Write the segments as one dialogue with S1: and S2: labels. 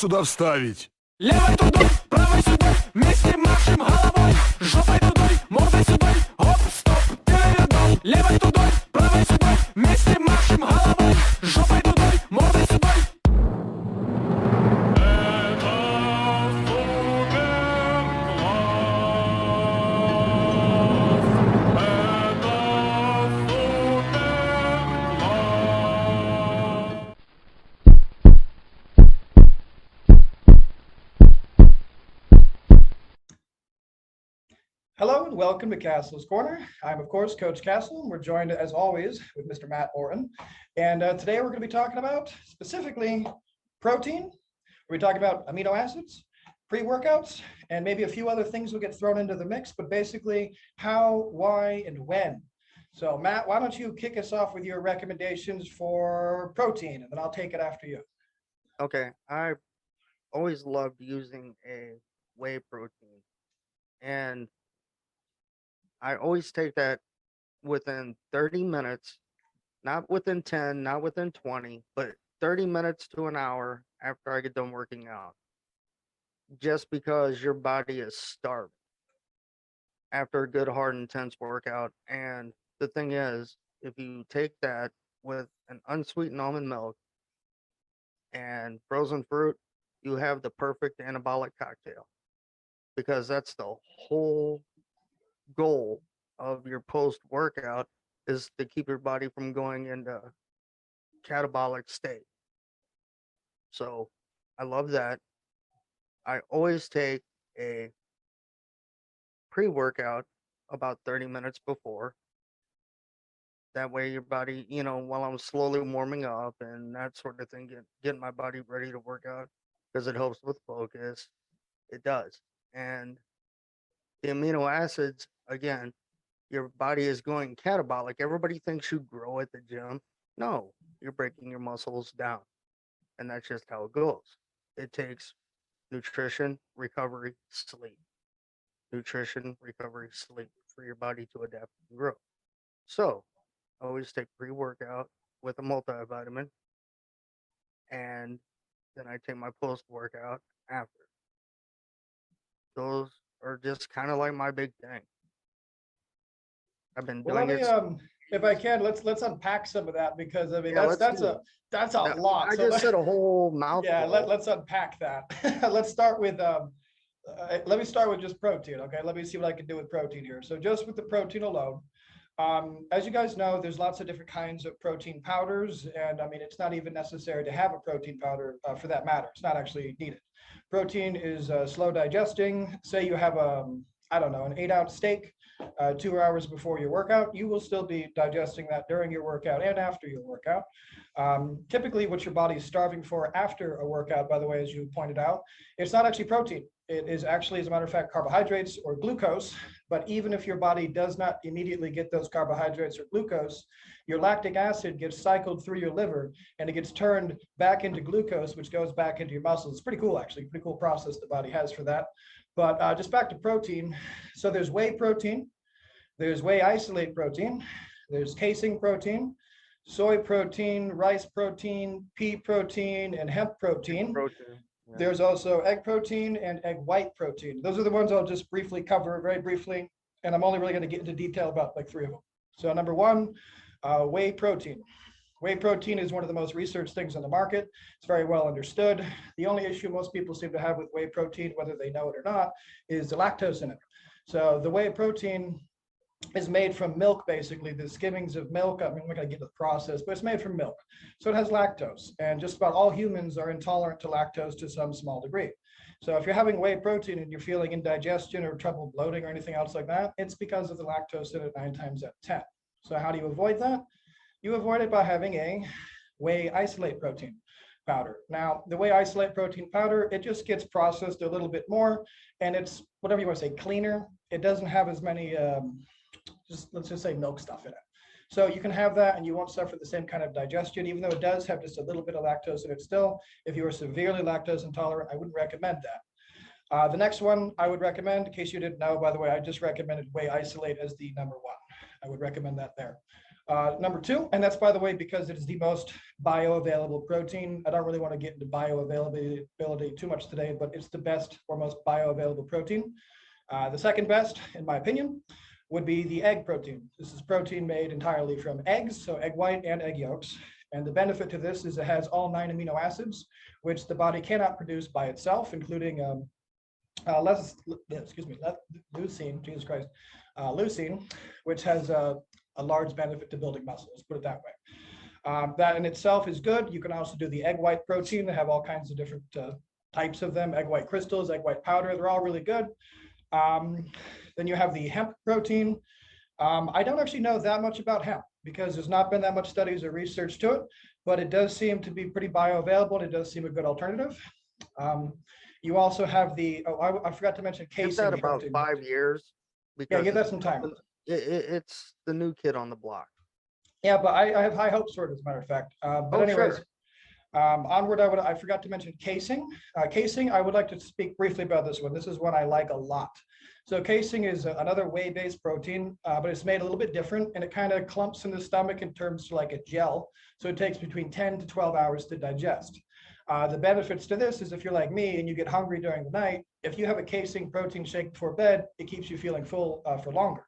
S1: сюда вставить?
S2: Левой тудой, правой сюдой, вместе машем головой. Жопой тудой, мордой сюдой, оп, стоп, перевернул. Левой тудой, правой сюдой, вместе машем головой. Жопой тудой, мордой сюдой.
S3: Hello and welcome to Castle's Corner. I'm, of course, Coach Castle, and we're joined, as always, with Mr. Matt Orton. And today we're going to be talking about, specifically, protein. We're talking about amino acids, pre-workouts, and maybe a few other things will get thrown into the mix, but basically how, why, and when. So, Matt, why don't you kick us off with your recommendations for protein, and then I'll take it after you.
S4: Okay, I always loved using a whey protein, and I always take that within 30 minutes, not within 10, not within 20, but 30 minutes to an hour after I get done working out. Just because your body is starved after a good, hard, intense workout. And the thing is, if you take that with an unsweetened almond milk and frozen fruit, you have the perfect anabolic cocktail, because that's the whole goal of your post workout, is to keep your body from going into catabolic state. So I love that. I always take a pre-workout about 30 minutes before. That way your body, while I'm slowly warming up and that sort of thing, getting my body ready to work out, because it helps with focus. It does. And the amino acids, again, your body is going catabolic. Everybody thinks you grow at the gym. No, you're breaking your muscles down. And that's just how it goes. It takes nutrition, recovery, sleep. Nutrition, recovery, sleep for your body to adapt and grow. So I always take pre-workout with a multivitamin, and then I take my post-workout after. Those are just kind of like my big thing. I've been
S3: Well,
S4: doing
S3: let me,
S4: it.
S3: if I can, let's unpack some of that, because I mean
S4: Yeah,
S3: that's a lot.
S4: I
S3: So
S4: just said a whole mouthful.
S3: yeah, let's unpack that. Let's start with let me start with just protein. Okay, let me see what I can do with protein here. So just with the protein alone, as you guys know, there's lots of different kinds of protein powders, and I mean it's not even necessary to have a protein powder for that matter. It's not actually needed. Protein is slow digesting. Say you have I don't know, an 8-ounce steak 2 hours before your workout, you will still be digesting that during your workout and after your workout. Typically what your body is starving for after a workout, by the way, as you pointed out, it's not actually protein. It is actually, as a matter of fact, carbohydrates or glucose. But even if your body does not immediately get those carbohydrates or glucose, your lactic acid gets cycled through your liver and it gets turned back into glucose, which goes back into your muscles. It's pretty cool, actually, pretty cool process the body has for that. But just back to protein. So there's whey protein, there's whey isolate protein, there's casein protein, soy protein, rice protein, pea protein, and hemp protein.
S4: Yeah.
S3: There's also egg protein and egg white protein. Those are the ones I'll just briefly cover, very briefly, and I'm only really going to get into detail about like 3 of them. So number one, whey protein. Whey protein is one of the most researched things on the market. It's very well understood. The only issue most people seem to have with whey protein, whether they know it or not, is the lactose in it. So the whey protein is made from milk, basically, the skimmings of milk. I mean, we're not going to get to the process, but it's made from milk. So it has lactose, and just about all humans are intolerant to lactose to some small degree. So if you're having whey protein and you're feeling indigestion or trouble bloating or anything else like that, it's because of the lactose in it 9 times out of 10. So how do you avoid that? You avoid it by having a whey isolate protein powder. Now, the whey isolate protein powder, it just gets processed a little bit more, and it's, whatever you want to say, cleaner. It doesn't have as many, let's just say milk stuff in it. So you can have that and you won't suffer the same kind of digestion, even though it does have just a little bit of lactose in it still. If you are severely lactose intolerant, I wouldn't recommend that. The next one I would recommend, in case you didn't know, by the way, I just recommended whey isolate as the number 1. I would recommend that there. Number two, and that's by the way, because it is the most bioavailable protein. I don't really want to get into bioavailability too much today, but it's the best or most bioavailable protein. The second best, in my opinion, would be the egg protein. This is protein made entirely from eggs, so egg white and egg yolks. And the benefit to this is it has all 9 amino acids, which the body cannot produce by itself, including leucine, Jesus Christ, leucine, which has a large benefit to building muscle, let's put it that way. That in itself is good. You can also do the egg white protein. They have all kinds of different types of them, egg white crystals, egg white powder, they're all really good. Then you have the hemp protein. I don't actually know that much about hemp because there's not been that much studies or research to it, but it does seem to be pretty bioavailable. It does seem a good alternative. You also have the, I forgot to mention casein.
S4: Give that about
S3: protein.
S4: 5 years.
S3: Yeah, give that some time.
S4: It's the new kid on the block.
S3: Yeah, but I have high hopes for it, as a matter of fact. But anyways,
S4: sure.
S3: Onward, I forgot to mention casein. Casein, I would like to speak briefly about this one. This is one I like a lot. So casein is another whey-based protein, but it's made a little bit different, and it kind of clumps in the stomach in terms of like a gel. So it takes between 10 to 12 hours to digest. The benefits to this is if you're like me and you get hungry during the night, if you have a casein protein shake before bed, it keeps you feeling full for longer.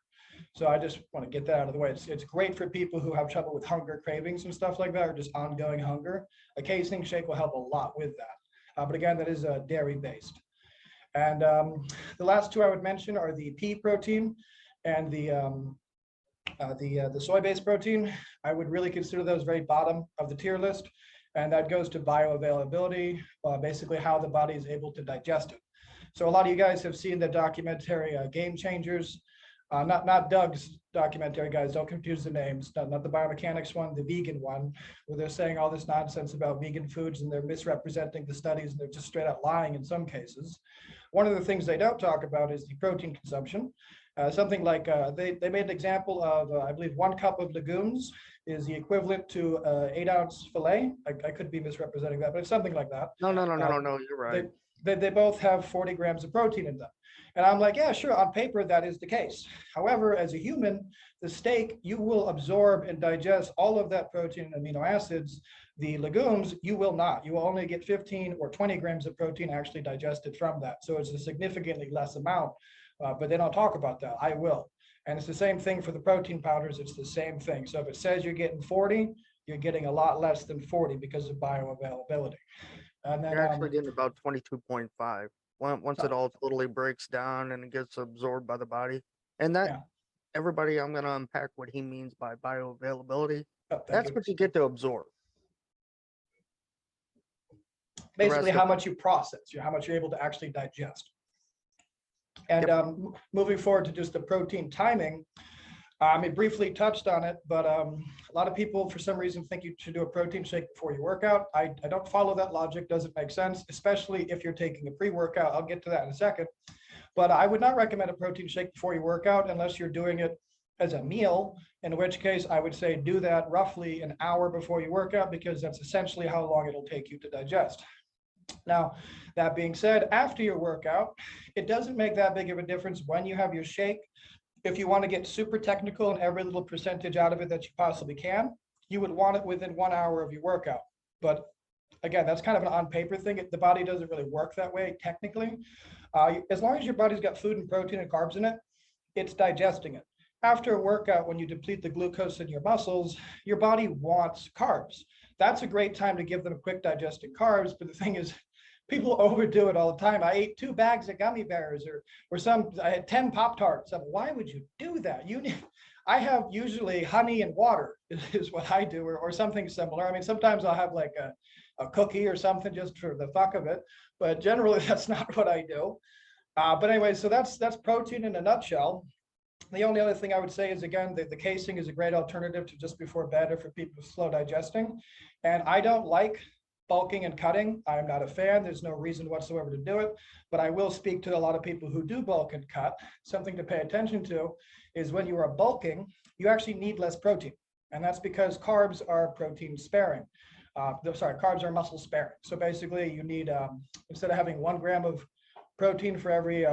S3: So I just want to get that out of the way. It's great for people who have trouble with hunger cravings and stuff like that, or just ongoing hunger. A casein shake will help a lot with that. But again, that is dairy based. And the last two I would mention are the pea protein and the soy-based protein. I would really consider those very bottom of the tier list. And that goes to bioavailability, basically how the body is able to digest it. So a lot of you guys have seen the documentary Game Changers. Not Doug's documentary, guys, don't confuse the names, not the biomechanics one, the vegan one, where they're saying all this nonsense about vegan foods and they're misrepresenting the studies and they're just straight out lying in some cases. One of the things they don't talk about is the protein consumption. Something like they made an example of, I believe 1 cup of legumes is the equivalent to 8-ounce filet. I could be misrepresenting that, but it's something like that.
S4: No, you're right.
S3: They both have 40 grams of protein in them. And I'm like, yeah, sure, on paper, that is the case. However, as a human, the steak, you will absorb and digest all of that protein and amino acids. The legumes, you will not. You will only get 15 or 20 grams of protein actually digested from that. So it's a significantly less amount, but they don't talk about that. I will. And it's the same thing for the protein powders. It's the same thing. So if it says you're getting 40, you're getting a lot less than 40 because of bioavailability. And then,
S4: you're actually getting about 22.5. Once it all totally breaks down and it gets absorbed by the body. And that, everybody, I'm going to unpack what he means by bioavailability. That's what you get to absorb.
S3: Basically, how much you process, how much you're able to actually digest. And moving forward to just the protein timing, it briefly touched on it, but a lot of people, for some reason, think you should do a protein shake before you work out. I don't follow that logic. Doesn't make sense, especially if you're taking a pre-workout. I'll get to that in a second. But I would not recommend a protein shake before you work out unless you're doing it as a meal, in which case I would say do that roughly an hour before you work out, because that's essentially how long it'll take you to digest. Now, that being said, after your workout, it doesn't make that big of a difference when you have your shake. If you want to get super technical and every little percentage out of it that you possibly can, you would want it within 1 hour of your workout. But again, that's kind of an on paper thing. The body doesn't really work that way technically. As long as your body's got food and protein and carbs in it, it's digesting it. After a workout, when you deplete the glucose in your muscles, your body wants carbs. That's a great time to give them quick digesting carbs. But the thing is, people overdo it all the time. I ate 2 bags of gummy bears or I had 10 Pop-Tarts. Why would you do that? I have usually honey and water is what I do, or something similar. I mean, sometimes I'll have like a cookie or something just for the fuck of it, but generally that's not what I do. But anyway, so that's protein in a nutshell. The only other thing I would say is, again, the casein is a great alternative to just before bed or for people with slow digesting. And I don't like bulking and cutting. I'm not a fan. There's no reason whatsoever to do it, but I will speak to a lot of people who do bulk and cut. Something to pay attention to is when you are bulking, you actually need less protein. And that's because carbs are protein sparing. Carbs are muscle sparing. So basically you need, instead of having 1 gram of protein for every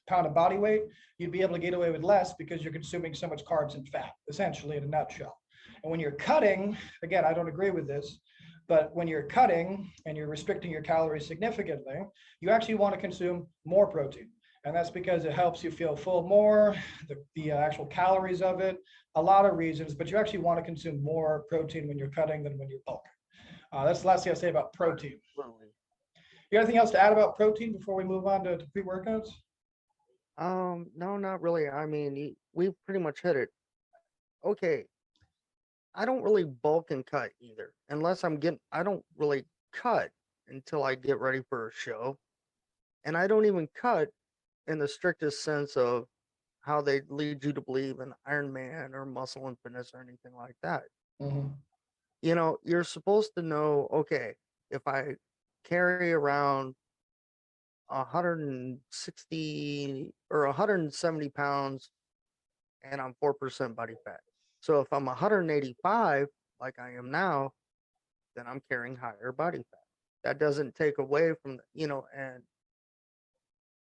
S3: pound of body weight, you'd be able to get away with less because you're consuming so much carbs and fat, essentially in a nutshell. And when you're cutting, again, I don't agree with this, but when you're cutting and you're restricting your calories significantly, you actually want to consume more protein. And that's because it helps you feel full more, the actual calories of it, a lot of reasons, but you actually want to consume more protein when you're cutting than when you're bulking. That's the last thing I say about protein.
S4: Absolutely.
S3: You got anything else to add about protein before we move on to pre-workouts?
S4: No, not really. I mean, we pretty much hit it. Okay, I don't really bulk and cut either, unless I don't really cut until I get ready for a show. And I don't even cut in the strictest sense of how they lead you to believe in Iron Man or muscle and fitness or anything like that.
S3: Mhm.
S4: You know, you're supposed to know, okay, if I carry around 160 or 170 pounds and I'm 4% body fat. So if I'm 185, like I am now, then I'm carrying higher body fat. That doesn't take away from, and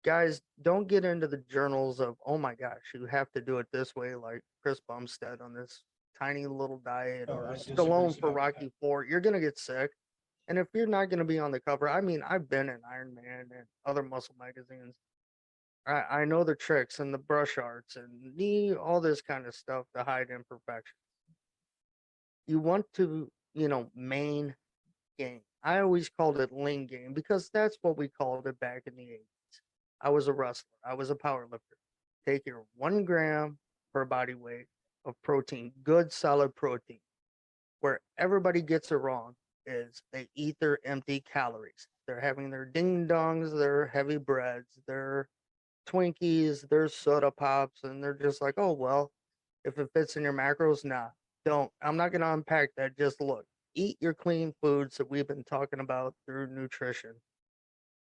S4: guys, don't get into the journals of, oh my gosh, you have to do it this way, like Chris Bumstead on this tiny little diet,
S3: Oh,
S4: or
S3: I disagree
S4: Stallone for
S3: strongly with that.
S4: Rocky Four. You're going to get sick. And if you're not going to be on the cover, I mean, I've been in Iron Man and other muscle magazines. I know the tricks and the brush arts and all this kind of stuff to hide imperfections. You want to, main game. I always called it lean game because that's what we called it back in the 80s. I was a wrestler. I was a power lifter. Take your 1 gram per body weight of protein, good solid protein. Where everybody gets it wrong is they eat their empty calories. They're having their ding dongs, their heavy breads, their Twinkies, their soda pops, and they're just like, oh, well, if it fits in your macros, nah, don't. I'm not going to unpack that. Just look, eat your clean foods that we've been talking about through nutrition,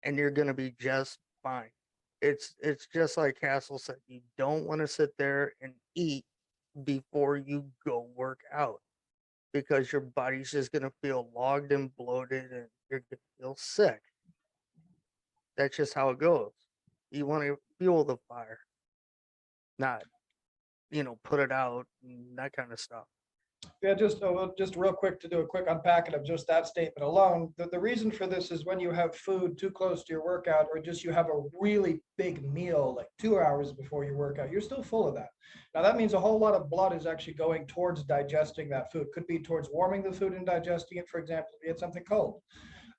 S4: and you're going to be just fine. It's just like Castle said, you don't want to sit there and eat before you go work out because your body's just going to feel logged and bloated and you're going to feel sick. That's just how it goes. You want to fuel the fire, not, put it out and that kind of stuff.
S3: Yeah, just real quick to do a quick unpacking of just that statement alone. The reason for this is when you have food too close to your workout, or just you have a really big meal like 2 hours before your workout, you're still full of that. Now that means a whole lot of blood is actually going towards digesting that food. Could be towards warming the food and digesting it, for example, if you had something cold.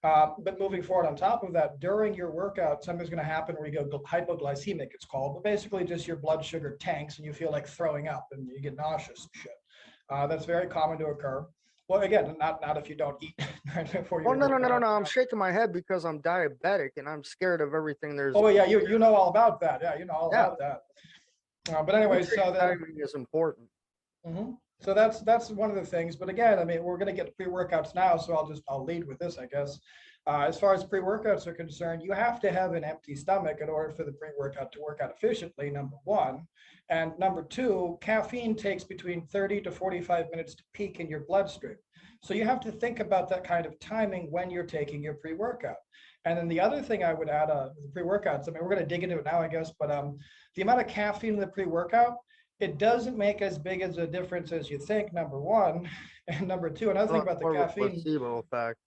S3: But moving forward on top of that, during your workout, something's going to happen where you go hypoglycemic, it's called, but basically just your blood sugar tanks and you feel like throwing up and you get nauseous and shit. That's very common to occur. Well, again, not if you don't eat right before
S4: Oh,
S3: your
S4: no, no, no, no,
S3: workout.
S4: no. I'm shaking my head because I'm diabetic and I'm scared of everything there's.
S3: Oh yeah, you know all about that. Yeah, you know all
S4: Yeah.
S3: about that. But anyways, so that.
S4: Timing is important.
S3: Mhm. So that's one of the things. But again, I mean, we're going to get to pre-workouts now, so I'll lead with this, I guess. As far as pre-workouts are concerned, you have to have an empty stomach in order for the pre-workout to work out efficiently, number one. And number two, caffeine takes between 30 to 45 minutes to peak in your bloodstream. So you have to think about that kind of timing when you're taking your pre-workout. And then the other thing I would add, the pre-workouts, I mean, we're going to dig into it now, I guess, but the amount of caffeine in the pre-workout, it doesn't make as big as a difference as you think, number one. And number two, another thing about the
S4: More of a
S3: caffeine.
S4: placebo effect.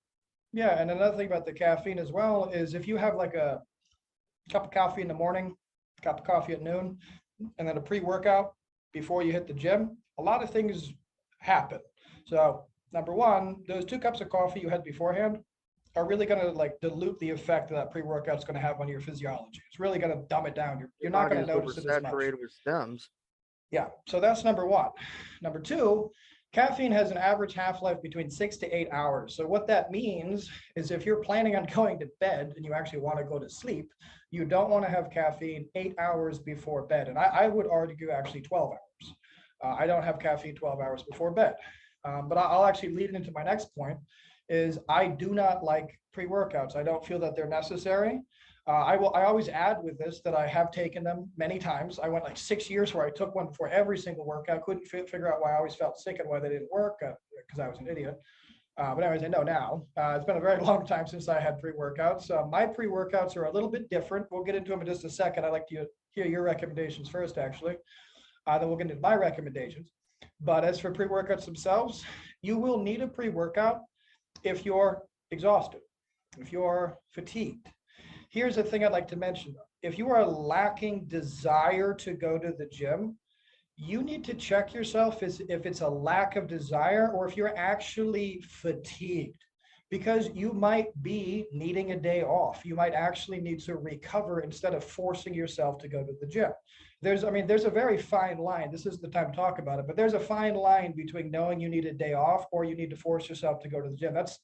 S3: Yeah, and another thing about the caffeine as well is if you have like a cup of coffee in the morning, cup of coffee at noon, and then a pre-workout before you hit the gym, a lot of things happen. So number one, those 2 cups of coffee you had beforehand are really going to like dilute the effect that pre-workout is going to have on your physiology. It's really going to dumb it down. You're not going to notice it as much.
S4: Oversaturated with stems.
S3: Yeah, so that's number one. Number two, caffeine has an average half-life between 6 to 8 hours. So what that means is if you're planning on going to bed and you actually want to go to sleep, you don't want to have caffeine 8 hours before bed. And I would argue actually 12 hours. I don't have caffeine 12 hours before bed. But I'll actually lead into my next point is I do not like pre-workouts. I don't feel that they're necessary. I always add with this that I have taken them many times. I went like 6 years where I took one before every single workout. Couldn't figure out why I always felt sick and why they didn't work because I was an idiot. But anyways, I know now. It's been a very long time since I had pre-workouts. My pre-workouts are a little bit different. We'll get into them in just a second. I'd like to hear your recommendations first, actually. Then we'll get into my recommendations. But as for pre-workouts themselves, you will need a pre-workout if you're exhausted, if you're fatigued. Here's the thing I'd like to mention. If you are lacking desire to go to the gym, you need to check yourself as if it's a lack of desire or if you're actually fatigued, because you might be needing a day off. You might actually need to recover instead of forcing yourself to go to the gym. There's a very fine line. This is the time to talk about it, but there's a fine line between knowing you need a day off or you need to force yourself to go to the gym. That's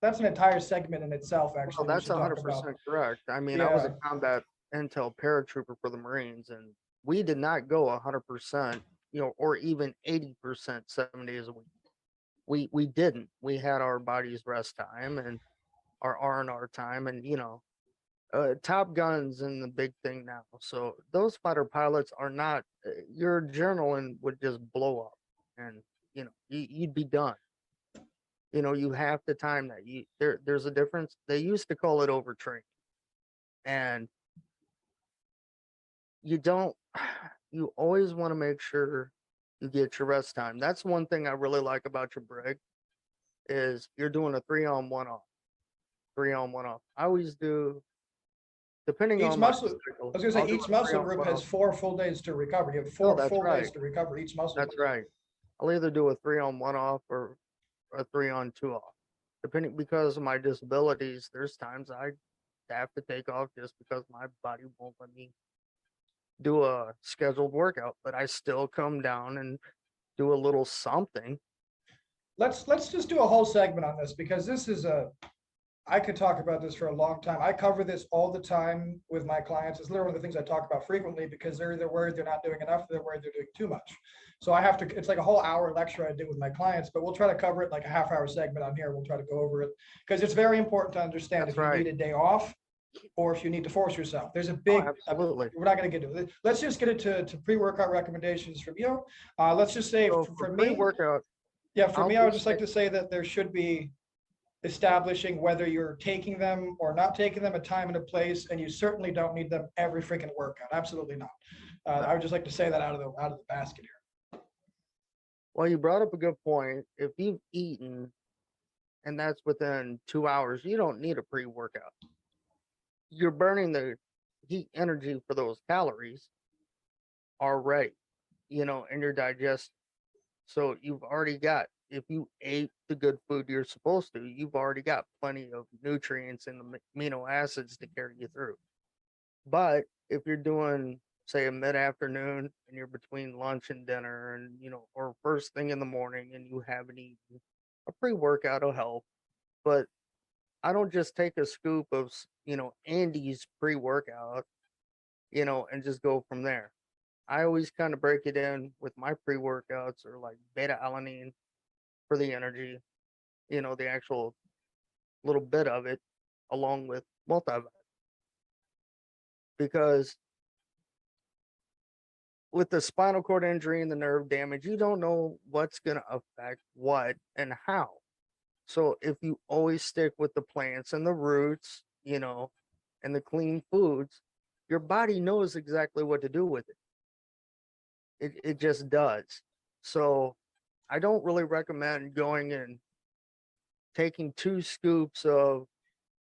S3: an entire segment in itself,
S4: Well,
S3: actually.
S4: that's 100% correct. I mean, I was a
S3: Yeah.
S4: combat intel paratrooper for the Marines, and we did not go 100%, or even 80% 7 days a week. We didn't. We had our body's rest time and our R&R time, and Top Gun's in the big thing now. So those fighter pilots are not. Your adrenaline would just blow up, and you'd be done. You have to time that. There's a difference. They used to call it overtraining, and you don't. You always want to make sure you get your rest time. That's one thing I really like about your brig is you're doing a 3-on-1 off, 3-on-1 off. I always do, depending
S3: Each
S4: on my
S3: muscle,
S4: schedule.
S3: I was gonna
S4: I'll
S3: say
S4: do
S3: each
S4: a
S3: muscle
S4: 3-on-1
S3: group has
S4: off.
S3: 4 full days to recover. You have
S4: Oh,
S3: 4
S4: that's
S3: full days
S4: right.
S3: to recover each muscle
S4: That's
S3: group.
S4: right. I'll either do a 3-on-1 off or a 3-on-2 off, depending because of my disabilities. There's times I have to take off just because my body won't let me do a scheduled workout, but I still come down and do a little something.
S3: Let's just do a whole segment on this, because this is I could talk about this for a long time. I cover this all the time with my clients. It's literally one of the things I talk about frequently, because they're either worried they're not doing enough, or they're worried they're doing too much. So I have to, it's like a whole hour lecture I do with my clients, but we'll try to cover it like a half-hour segment on here. We'll try to go over it, because it's very important to understand
S4: That's
S3: if you
S4: right.
S3: need a day off or if you need to force yourself. There's a
S4: Oh,
S3: big,
S4: absolutely.
S3: we're not going to get into it. Let's just get into pre-workout recommendations from you. Let's just say
S4: So
S3: for
S4: for
S3: me,
S4: pre-workout,
S3: yeah, for
S4: I'll
S3: me, I would
S4: just
S3: just like
S4: say,
S3: to say that there should be establishing whether you're taking them or not taking them, a time and a place, and you certainly don't need them every freaking workout. Absolutely not. I would just like to say that out of the basket here.
S4: well, you brought up a good point. If you've eaten and that's within 2 hours, you don't need a pre-workout. You're burning the heat energy for those calories already, in your digest. So you've already got, if you ate the good food you're supposed to, you've already got plenty of nutrients and amino acids to carry you through. But if you're doing, say, a mid-afternoon and you're between lunch and dinner and, or first thing in the morning and you haven't eaten, a pre-workout will help. But I don't just take a scoop of, Andy's pre-workout, and just go from there. I always kind of break it in with my pre-workouts or like beta alanine for the energy, the actual little bit of it along with multivitamin. Because with the spinal cord injury and the nerve damage, you don't know what's going to affect what and how. So if you always stick with the plants and the roots, and the clean foods, your body knows exactly what to do with it. It just does. So I don't really recommend going and taking 2 scoops of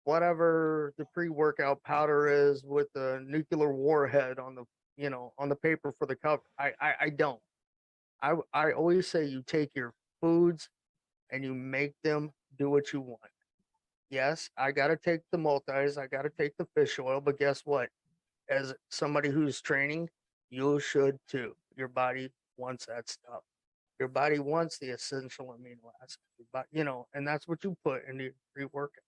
S4: whatever the pre-workout powder is with the nuclear warhead on the paper for the cover. I don't. I always say you take your foods and you make them do what you want. Yes, I got to take the multis, I got to take the fish oil, but guess what? As somebody who's training, you should too. Your body wants that stuff. Your body wants the essential amino acids, but and that's what you put into your pre-workout.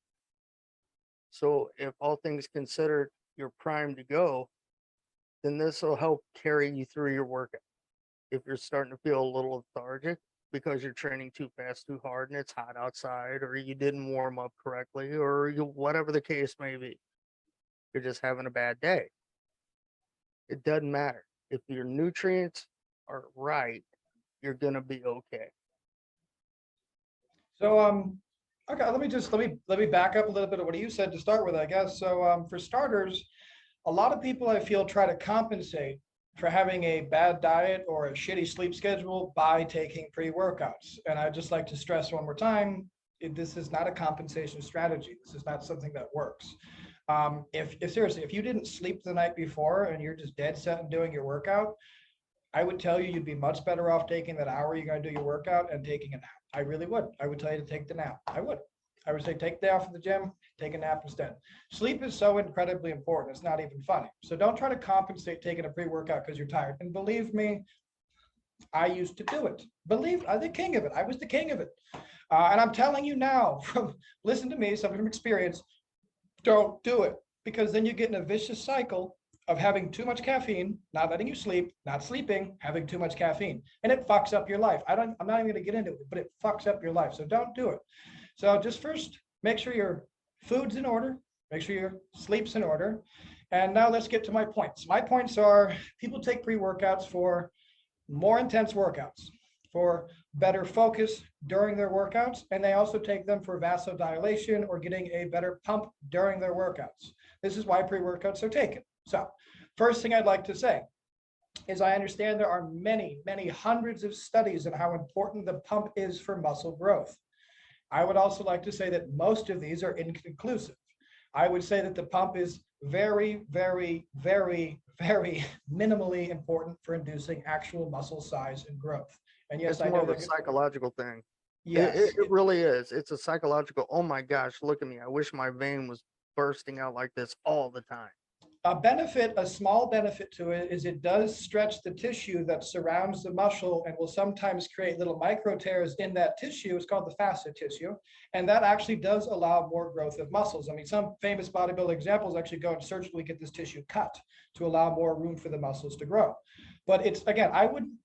S4: So if all things considered, you're primed to go, then this will help carry you through your workout. If you're starting to feel a little lethargic because you're training too fast, too hard, and it's hot outside, or you didn't warm up correctly, or whatever the case may be, you're just having a bad day. It doesn't matter. If your nutrients are right, you're gonna be okay.
S3: So okay, let me back up a little bit of what you said to start with, I guess. So for starters, a lot of people I feel try to compensate for having a bad diet or a shitty sleep schedule by taking pre-workouts. And I'd just like to stress one more time, this is not a compensation strategy. This is not something that works. If seriously, if you didn't sleep the night before and you're just dead set on doing your workout, I would tell you you'd be much better off taking that hour you're going to do your workout and taking a nap. I really would. I would tell you to take the nap. I would say take the day off of the gym, take a nap instead. Sleep is so incredibly important. It's not even funny. So don't try to compensate taking a pre-workout because you're tired. And believe me, I used to do it. I'm the king of it. I was the king of it. And I'm telling you now, listen to me, something from experience, don't do it, because then you get in a vicious cycle of having too much caffeine, not letting you sleep, not sleeping, having too much caffeine, and it fucks up your life. I'm not even going to get into it, but it fucks up your life. So don't do it. So just first, make sure your food's in order, make sure your sleep's in order. And now let's get to my points. My points are people take pre-workouts for more intense workouts, for better focus during their workouts, and they also take them for vasodilation or getting a better pump during their workouts. This is why pre-workouts are taken. So first thing I'd like to say is I understand there are many, many hundreds of studies on how important the pump is for muscle growth. I would also like to say that most of these are inconclusive. I would say that the pump is very, very, very, very minimally important for inducing actual muscle size and growth. And yes,
S4: It's
S3: I
S4: more
S3: know
S4: of a psychological thing.
S3: Yes,
S4: It really is. It's a psychological, oh my gosh, look at me. I wish my vein was bursting out like this all the time.
S3: a small benefit to it is it does stretch the tissue that surrounds the muscle and will sometimes create little micro tears in that tissue. It's called the facet tissue. And that actually does allow more growth of muscles. I mean, some famous bodybuilding examples actually go and surgically get this tissue cut to allow more room for the muscles to grow. But it's, again,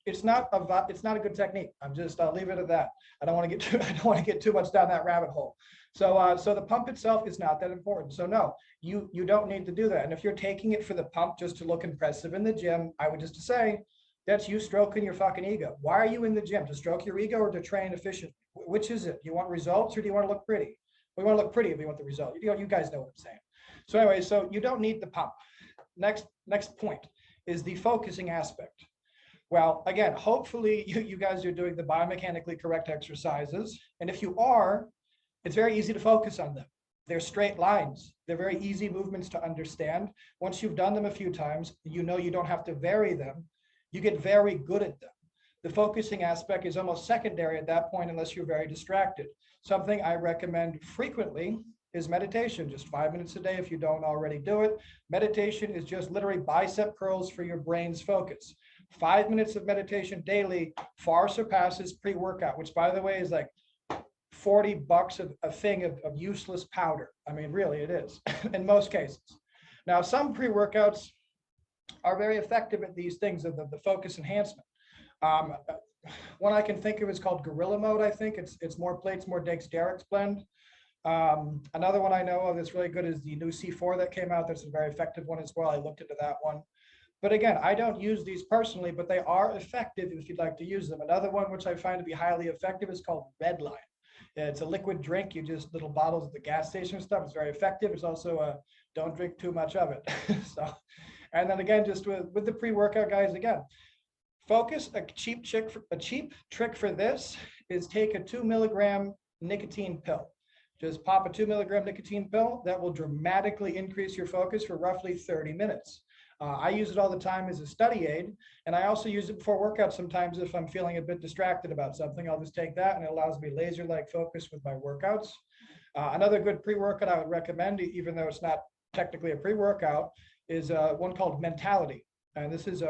S3: it's not a good technique. I'll leave it at that. I don't want to get too much down that rabbit hole. So the pump itself is not that important. So no, you don't need to do that. And if you're taking it for the pump just to look impressive in the gym, I would just say that's you stroking your fucking ego. Why are you in the gym? To stroke your ego or to train efficiently? Which is it? Do you want results or do you want to look pretty? We want to look pretty if you want the result. You guys know what I'm saying. So anyway, so you don't need the pump. Next point is the focusing aspect. Well, again, hopefully you guys are doing the biomechanically correct exercises. And if you are, it's very easy to focus on them. They're straight lines. They're very easy movements to understand. Once you've done them a few times, you know you don't have to vary them. You get very good at them. The focusing aspect is almost secondary at that point unless you're very distracted. Something I recommend frequently is meditation, just 5 minutes a day if you don't already do it. Meditation is just literally bicep curls for your brain's focus. 5 minutes of meditation daily far surpasses pre-workout, which by the way is like $40 a thing of useless powder. I mean, really it is in most cases. Now, some pre-workouts are very effective at these things of the focus enhancement. One I can think of is called Gorilla Mode. I think it's more plates, more dexterix blend. Another one I know of that's really good is the new C4 that came out. That's a very effective one as well. I looked into that one. But again, I don't use these personally, but they are effective if you'd like to use them. Another one which I find to be highly effective is called Redline. It's a liquid drink. You just little bottles at the gas station and stuff. It's very effective. It's also don't drink too much of it. So, and then again, just with the pre-workout guys, again, focus. A cheap trick for this is take a 2 milligram nicotine pill. Just pop a 2 milligram nicotine pill. That will dramatically increase your focus for roughly 30 minutes. I use it all the time as a study aid, and I also use it before workouts sometimes if I'm feeling a bit distracted about something. I'll just take that, and it allows me laser-like focus with my workouts. Another good pre-workout I would recommend, even though it's not technically a pre-workout, is one called Mentality. And this is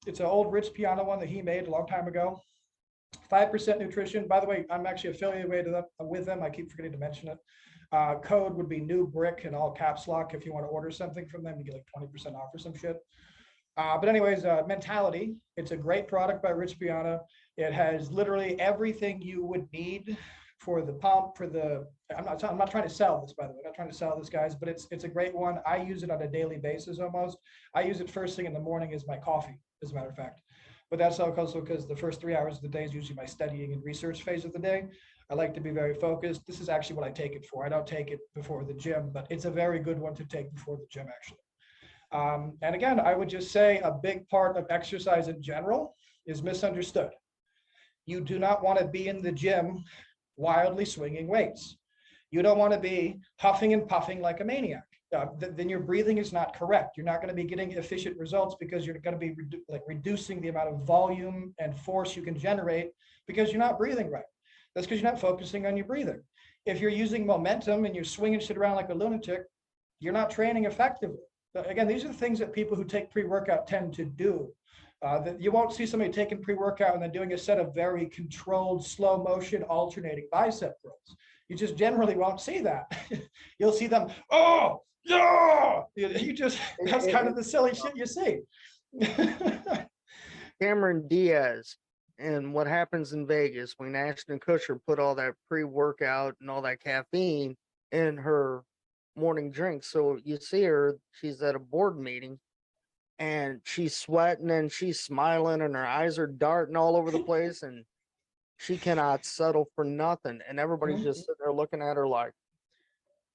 S3: it's an old Rich Piana one that he made a long time ago. 5% nutrition. By the way, I'm actually affiliated with them. I keep forgetting to mention it. Code would be new brick in all caps lock. If you want to order something from them, you get like 20% off or some shit. But anyways, Mentality. It's a great product by Rich Piana. It has literally everything you would need for the pump, for the, I'm not trying to sell this, by the way. I'm not trying to sell this, guys, but it's a great one. I use it on a daily basis almost. I use it first thing in the morning as my coffee, as a matter of fact. But that's also because the first 3 hours of the day is usually my studying and research phase of the day. I like to be very focused. This is actually what I take it for. I don't take it before the gym, but it's a very good one to take before the gym, actually. And again, I would just say a big part of exercise in general is misunderstood. You do not want to be in the gym wildly swinging weights. You don't want to be huffing and puffing like a maniac. Then your breathing is not correct. You're not going to be getting efficient results because you're going to be reducing the amount of volume and force you can generate because you're not breathing right. That's because you're not focusing on your breathing. If you're using momentum and you're swinging shit around like a lunatic, you're not training effectively. Again, these are the things that people who take pre-workout tend to do. That you won't see somebody taking pre-workout and then doing a set of very controlled, slow motion, alternating bicep curls. You just generally won't see that. You'll see them, oh, yeah. That's kind of the silly shit you see.
S4: Cameron Diaz and what happens in Vegas when Ashton Kutcher put all that pre-workout and all that caffeine in her morning drink. So you see her, she's at a board meeting and she's sweating and she's smiling and her eyes are darting all over the place and she cannot settle for nothing. And everybody's just sitting there looking at her like.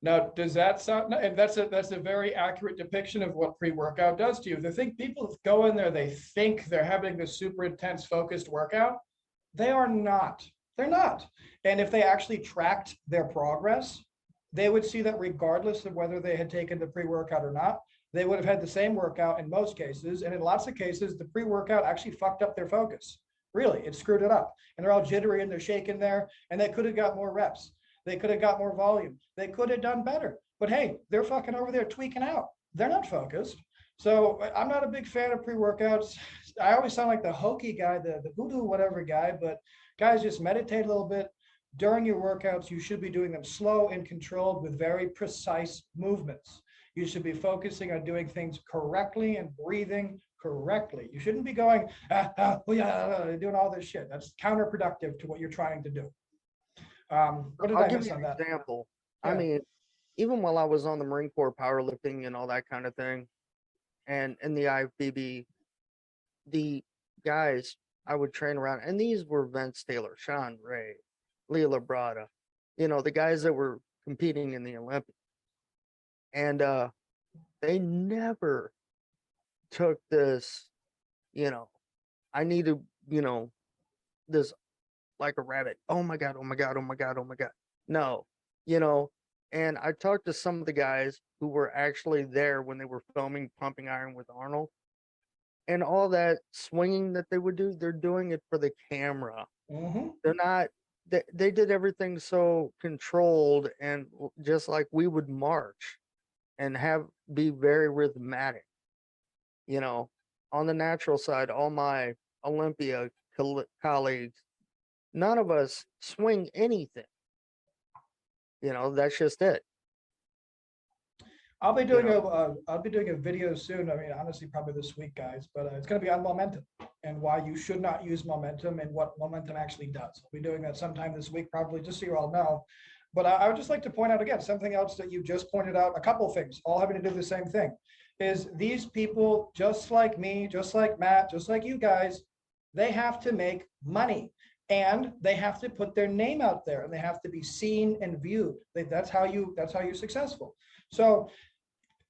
S3: Now, does that sound, and that's a very accurate depiction of what pre-workout does to you. The thing people go in there, they think they're having this super intense focused workout. They are not. They're not. And if they actually tracked their progress, they would see that regardless of whether they had taken the pre-workout or not, they would have had the same workout in most cases. And in lots of cases, the pre-workout actually fucked up their focus. Really, it screwed it up. And they're all jittery and they're shaking there, and they could have got more reps. They could have got more volume. They could have done better. But hey, they're fucking over there tweaking out. They're not focused. So I'm not a big fan of pre-workouts. I always sound like the hokey guy, the voodoo whatever guy, but guys, just meditate a little bit. During your workouts, you should be doing them slow and controlled with very precise movements. You should be focusing on doing things correctly and breathing correctly. You shouldn't be going, doing all this shit. That's counterproductive to what you're trying to do. What did
S4: I'll
S3: I
S4: give
S3: miss
S4: you
S3: on
S4: an
S3: that?
S4: example.
S3: Yeah.
S4: I mean, even while I was on the Marine Corps powerlifting and all that kind of thing, and in the IFBB, the guys I would train around, and these were Vince Taylor, Sean Ray, Lee Labrada, the guys that were competing in the Olympics. And they never took this, I need to, this like a rabbit. Oh my God, oh my God, oh my God, oh my God. No, and I talked to some of the guys who were actually there when they were filming Pumping Iron with Arnold. And all that swinging that they would do, they're doing it for the camera. They're not, they did everything so controlled and just like we would march and be very rhythmatic. On the natural side, all my Olympia colleagues, none of us swing anything. That's just it.
S3: I'll be doing a video soon. I mean, honestly, probably this week, guys, but it's going to be on momentum and why you should not use momentum and what momentum actually does. I'll be doing that sometime this week, probably, just so you all know. But I would just like to point out again, something else that you just pointed out, a couple things, all having to do the same thing, is these people, just like me, just like Matt, just like you guys, they have to make money. And they have to put their name out there and they have to be seen and viewed. That's how you're successful. So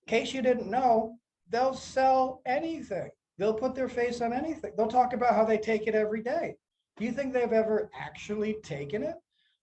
S3: in case you didn't know, they'll sell anything. They'll put their face on anything. They'll talk about how they take it every day. Do you think they've ever actually taken it?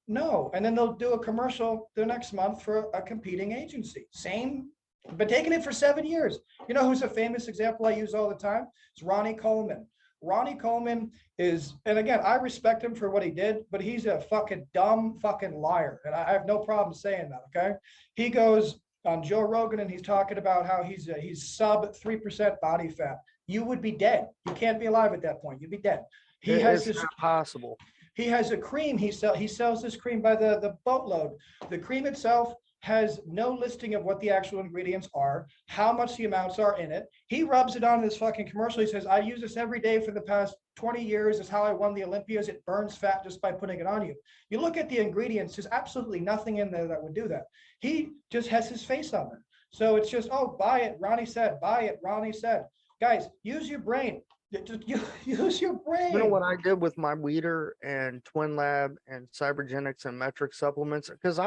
S3: No. And then they'll do a commercial the next month for a competing agency. Same, but taking it for 7 years. You know who's a famous example I use all the time? It's Ronnie Coleman. Ronnie Coleman is, and again, I respect him for what he did, but he's a fucking dumb fucking liar. And I have no problem saying that, okay? He goes on Joe Rogan and he's talking about how he's sub 3% body fat. You would be dead. You can't be alive at that point. You'd be dead.
S4: It's not possible.
S3: He has a cream. He sells this cream by the boatload. The cream itself has no listing of what the actual ingredients are, how much the amounts are in it. He rubs it on this fucking commercial. He says, I use this every day for the past 20 years. It's how I won the Olympias. It burns fat just by putting it on you. You look at the ingredients, there's absolutely nothing in there that would do that. He just has his face on it. So it's just, oh, buy it. Ronnie said, buy it. Ronnie said. Guys, use your brain. Use your brain.
S4: You know what I did with my Weeder and Twin Lab and Cybergenics and metric supplements? Because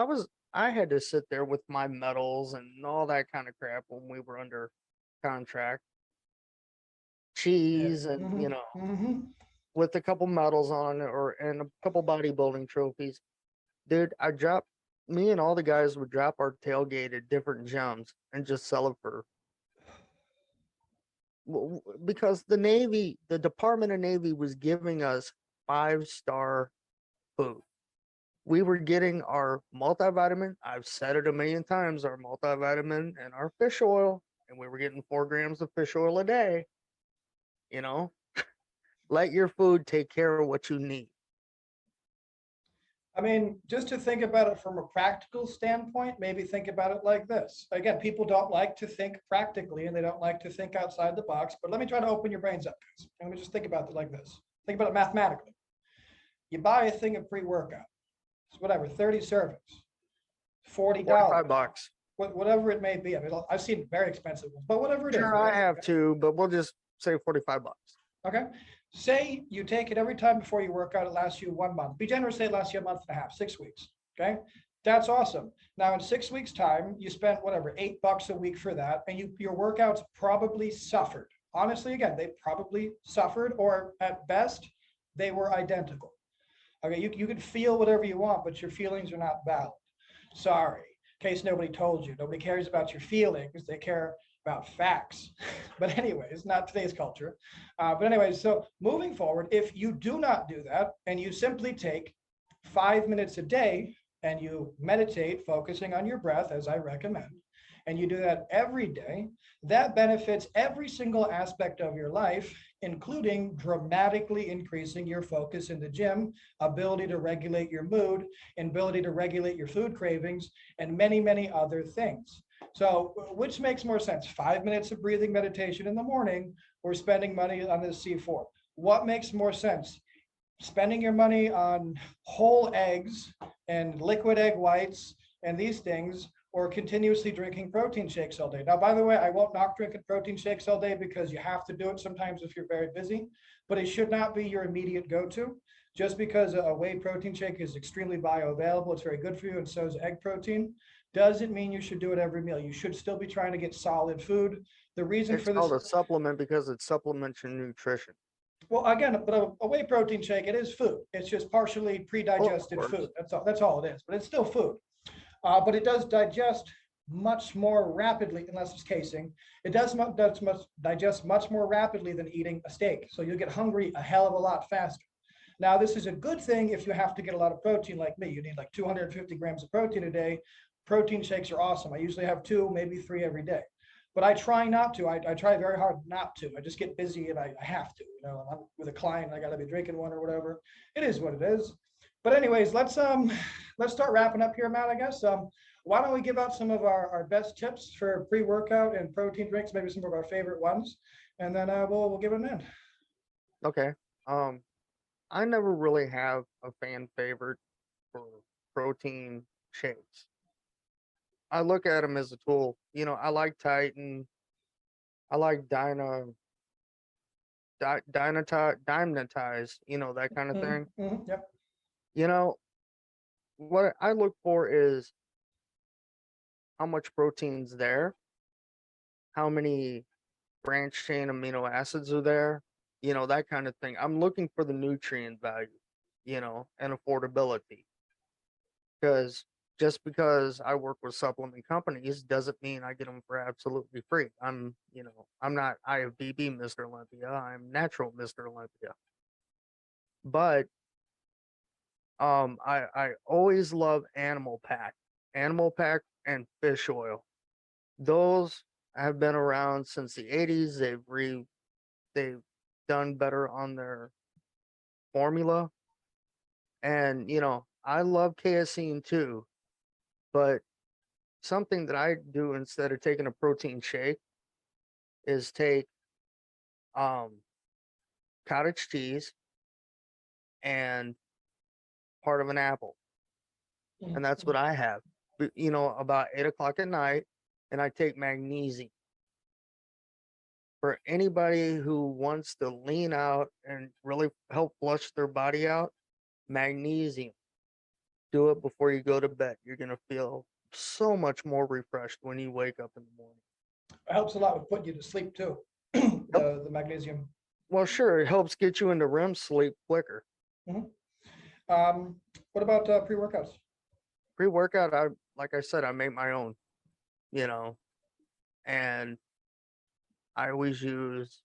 S4: I had to sit there with my metals and all that kind of crap when we were under contract,
S3: Yeah.
S4: cheese, and with a couple medals on it, and a couple bodybuilding trophies. Dude, me and all the guys would drop our tailgate at different gyms and just sell it for, because the Department of Navy was giving us 5-star food. We were getting our multivitamin. I've said it a million times, our multivitamin and our fish oil, and we were getting 4 grams of fish oil a day. You know, let your food take care of what you need.
S3: I mean, just to think about it from a practical standpoint, maybe think about it like this. Again, people don't like to think practically and they don't like to think outside the box, but let me try to open your brains up, guys. Let me just think about it like this. Think about it mathematically. You buy a thing of pre-workout, it's whatever, 30 servings, $40,
S4: $45.
S3: whatever it may be. I mean, I've seen very expensive ones, but whatever it is.
S4: Sure, I
S3: right?
S4: have too, but we'll just say $45.
S3: Okay. Say you take it every time before you work out, it lasts you 1 month. Be generous, say it lasts you a month and a half, 6 weeks. Okay. That's awesome. Now, in 6 weeks' time, you spent whatever, $8 a week for that, and your workouts probably suffered. Honestly, again, they probably suffered, or at best, they were identical. Okay, you can feel whatever you want, but your feelings are not valid. Sorry. In case nobody told you, nobody cares about your feelings. They care about facts. But anyways, not today's culture. But anyways, so moving forward, if you do not do that and you simply take 5 minutes a day and you meditate, focusing on your breath, as I recommend, and you do that every day, that benefits every single aspect of your life, including dramatically increasing your focus in the gym, ability to regulate your mood, and ability to regulate your food cravings, and many, many other things. So which makes more sense, 5 minutes of breathing meditation in the morning or spending money on this C4? What makes more sense? Spending your money on whole eggs and liquid egg whites and these things, or continuously drinking protein shakes all day. Now, by the way, I won't knock drinking protein shakes all day because you have to do it sometimes if you're very busy, but it should not be your immediate go-to. Just because a whey protein shake is extremely bioavailable, it's very good for you, and so is egg protein, doesn't mean you should do it every meal. You should still be trying to get solid food. The reason
S4: It's
S3: for this,
S4: called a supplement because it supplements your nutrition.
S3: well, again, but a whey protein shake, it is food. It's just partially pre-digested
S4: course.
S3: food. That's all it is, but it's still food. But it does digest much more rapidly, unless it's casing. It does digest much more rapidly than eating a steak. So you'll get hungry a hell of a lot faster. Now, this is a good thing if you have to get a lot of protein like me. You need like 250 grams of protein a day. Protein shakes are awesome. I usually have 2, maybe 3 every day. But I try not to. I try very hard not to. I just get busy and I have to. You know, I'm with a client, I got to be drinking one or whatever. It is what it is. But anyways, let's start wrapping up here, Matt, I guess. Why don't we give out some of our best tips for pre-workout and protein drinks, maybe some of our favorite ones, and then we'll give it an end.
S4: Okay. I never really have a fan favorite for protein shakes. I look at them as a tool. You know, I like Titan. I like Dynatize, you know, that kind of thing.
S3: Yep.
S4: You know, what I look for is how much protein's there, how many branch chain amino acids are there, you know, that kind of thing. I'm looking for the nutrient value, you know, and affordability. Because just because I work with supplement companies doesn't mean I get them for absolutely free. I'm not IFBB Mr. Olympia. I'm natural Mr. Olympia. But I always love Animal Pack and fish oil. Those have been around since the 80s. They've done better on their formula. And you know, I love casein too, but something that I do instead of taking a protein shake is take cottage cheese and part of an apple. And that's what I have. You know, about 8 o'clock at night, and I take magnesium. For anybody who wants to lean out and really help flush their body out, magnesium. Do it before you go to bed. You're going to feel so much more refreshed when you wake up in the morning.
S3: It helps a lot with putting you to sleep too. The magnesium.
S4: Well, sure, it helps get you into REM sleep quicker.
S3: What about pre-workouts?
S4: Pre-workout, like I said, I make my own, you know, and I always use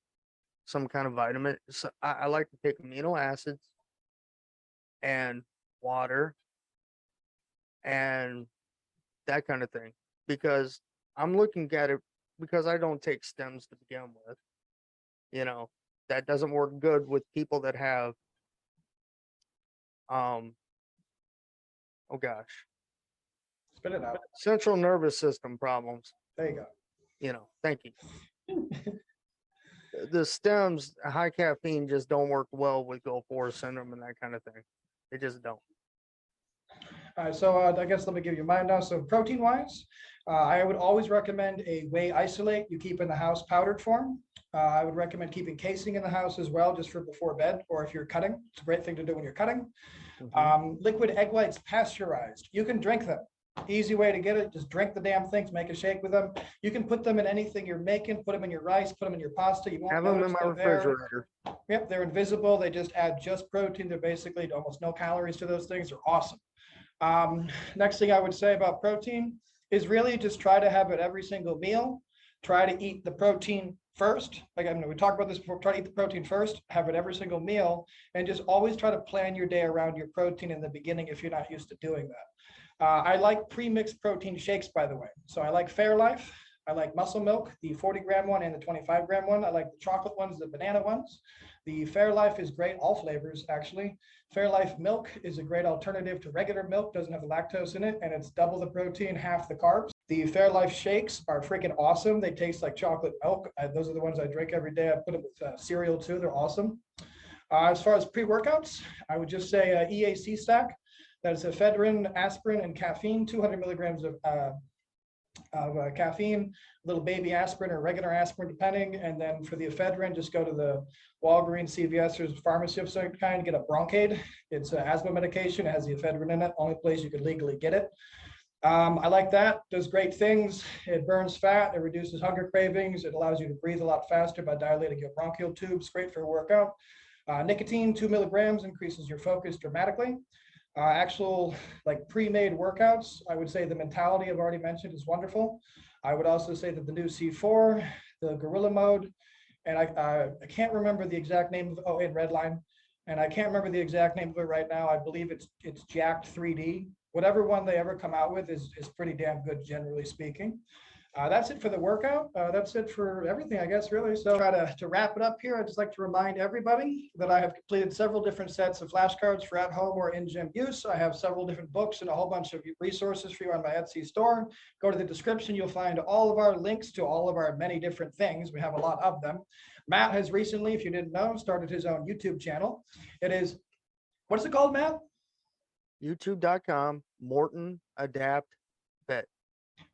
S4: some kind of vitamin. So I like to take amino acids and water and that kind of thing, because I'm looking at it, because I don't take stems to begin with. You know, that doesn't work good with people that have oh gosh,
S3: Spit it out.
S4: central nervous system problems.
S3: There you go.
S4: You know, thank you. The stems, high caffeine, just don't work well with Gulf War syndrome and that kind of thing. They just don't.
S3: All right, so I guess let me give you mine now. So protein wise, I would always recommend a whey isolate you keep in the house powdered form. I would recommend keeping casing in the house as well, just for before bed, or if you're cutting. It's a great thing to do when you're cutting. Liquid egg whites pasteurized. You can drink them. Easy way to get it, just drink the damn things, make a shake with them. You can put them in anything you're making, put them in your rice, put them in your pasta. You won't
S4: Have them in
S3: notice
S4: my
S3: they're there.
S4: refrigerator.
S3: Yep, they're invisible. They just add just protein. They're basically almost no calories to those things. They're awesome. Next thing I would say about protein is really just try to have it every single meal. Try to eat the protein first. Like I mean, we talked about this before. Try to eat the protein first, have it every single meal, and just always try to plan your day around your protein in the beginning if you're not used to doing that. I like pre-mixed protein shakes, by the way. So I like Fairlife. I like Muscle Milk, the 40-gram one and the 25-gram one. I like the chocolate ones, the banana ones. The Fairlife is great, all flavors actually. Fairlife milk is a great alternative to regular milk, doesn't have the lactose in it, and it's double the protein, half the carbs. The Fairlife shakes are freaking awesome. They taste like chocolate milk. Those are the ones I drink every day. I put them with cereal too, they're awesome. As far as pre-workouts, I would just say EAC stack. That's ephedrine, aspirin, and caffeine, 200 milligrams of caffeine, little baby aspirin or regular aspirin, depending. And then for the ephedrine, just go to the Walgreens, CVS, or pharmacy of some kind, get a Broncaid. It's an asthma medication. It has the ephedrine in it. Only place you could legally get it. I like that. Does great things. It burns fat. It reduces hunger cravings. It allows you to breathe a lot faster by dilating your bronchial tubes. Great for a workout. Nicotine, 2 milligrams, increases your focus dramatically. Actual like pre-made workouts, I would say the mentality I've already mentioned is wonderful. I would also say that the new C4, the Gorilla Mode, and I can't remember the exact name of in Redline, and I can't remember the exact name of it right now. I believe it's Jacked 3D. Whatever one they ever come out with is pretty damn good, generally speaking. That's it for the workout. That's it for everything, I guess, really. So to wrap it up here, I'd just like to remind everybody that I have completed several different sets of flashcards for at-home or in-gym use. I have several different books and a whole bunch of resources for you on my Etsy store. Go to the description. You'll find all of our links to all of our many different things. We have a lot of them. Matt has recently, if you didn't know, started his own YouTube channel. It is, what's it called, Matt?
S4: YouTube.com, Morton Adapt Fit.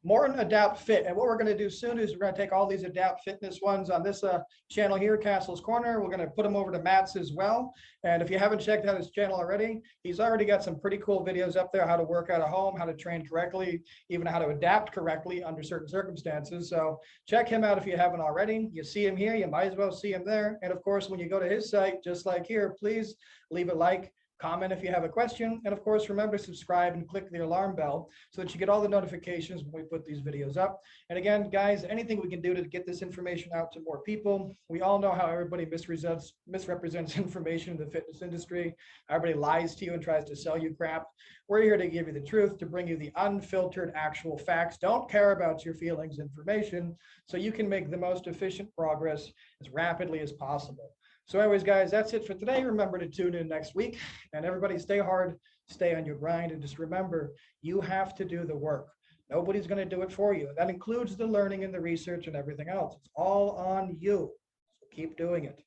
S3: Morton Adapt Fit. And what we're going to do soon is we're going to take all these Adapt Fitness ones on this channel here, Castle's Corner. We're going to put them over to Matt's as well. And if you haven't checked out his channel already, he's already got some pretty cool videos up there, how to work out at home, how to train correctly, even how to adapt correctly under certain circumstances. So check him out if you haven't already. You see him here, you might as well see him there. And of course, when you go to his site, just like here, please leave a like, comment if you have a question, and of course, remember to subscribe and click the alarm bell so that you get all the notifications when we put these videos up. And again, guys, anything we can do to get this information out to more people. We all know how everybody misrepresents information in the fitness industry. Everybody lies to you and tries to sell you crap. We're here to give you the truth, to bring you the unfiltered actual facts. Don't care about your feelings, information, so you can make the most efficient progress as rapidly as possible. So anyways, guys, that's it for today. Remember to tune in next week, and everybody stay hard, stay on your grind, and just remember, you have to do the work. Nobody's going to do it for you. That includes the learning and the research and everything else. It's all on you. So keep doing it.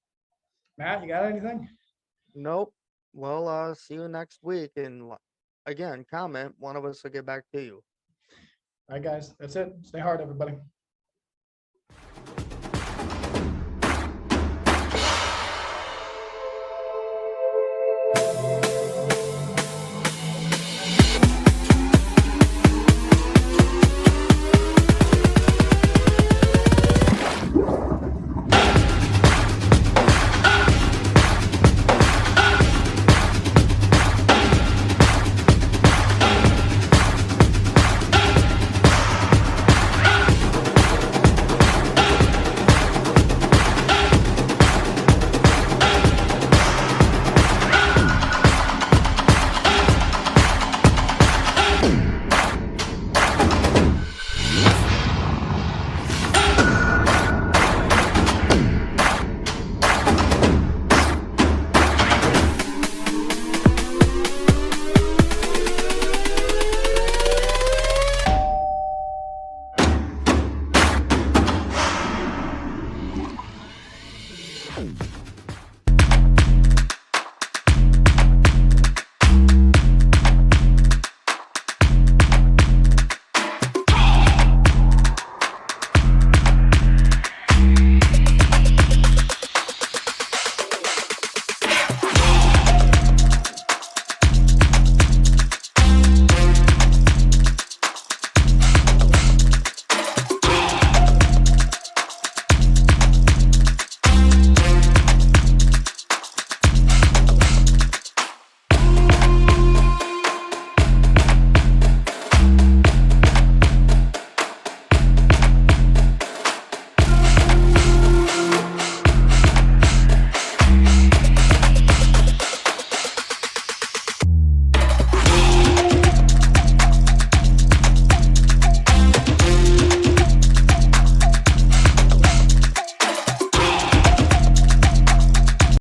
S3: Matt, you got anything?
S4: Nope. Well, see you next week. And again, comment. One of us will get back to you.
S3: All right, guys, that's it. Stay hard, everybody.
S2: Boom.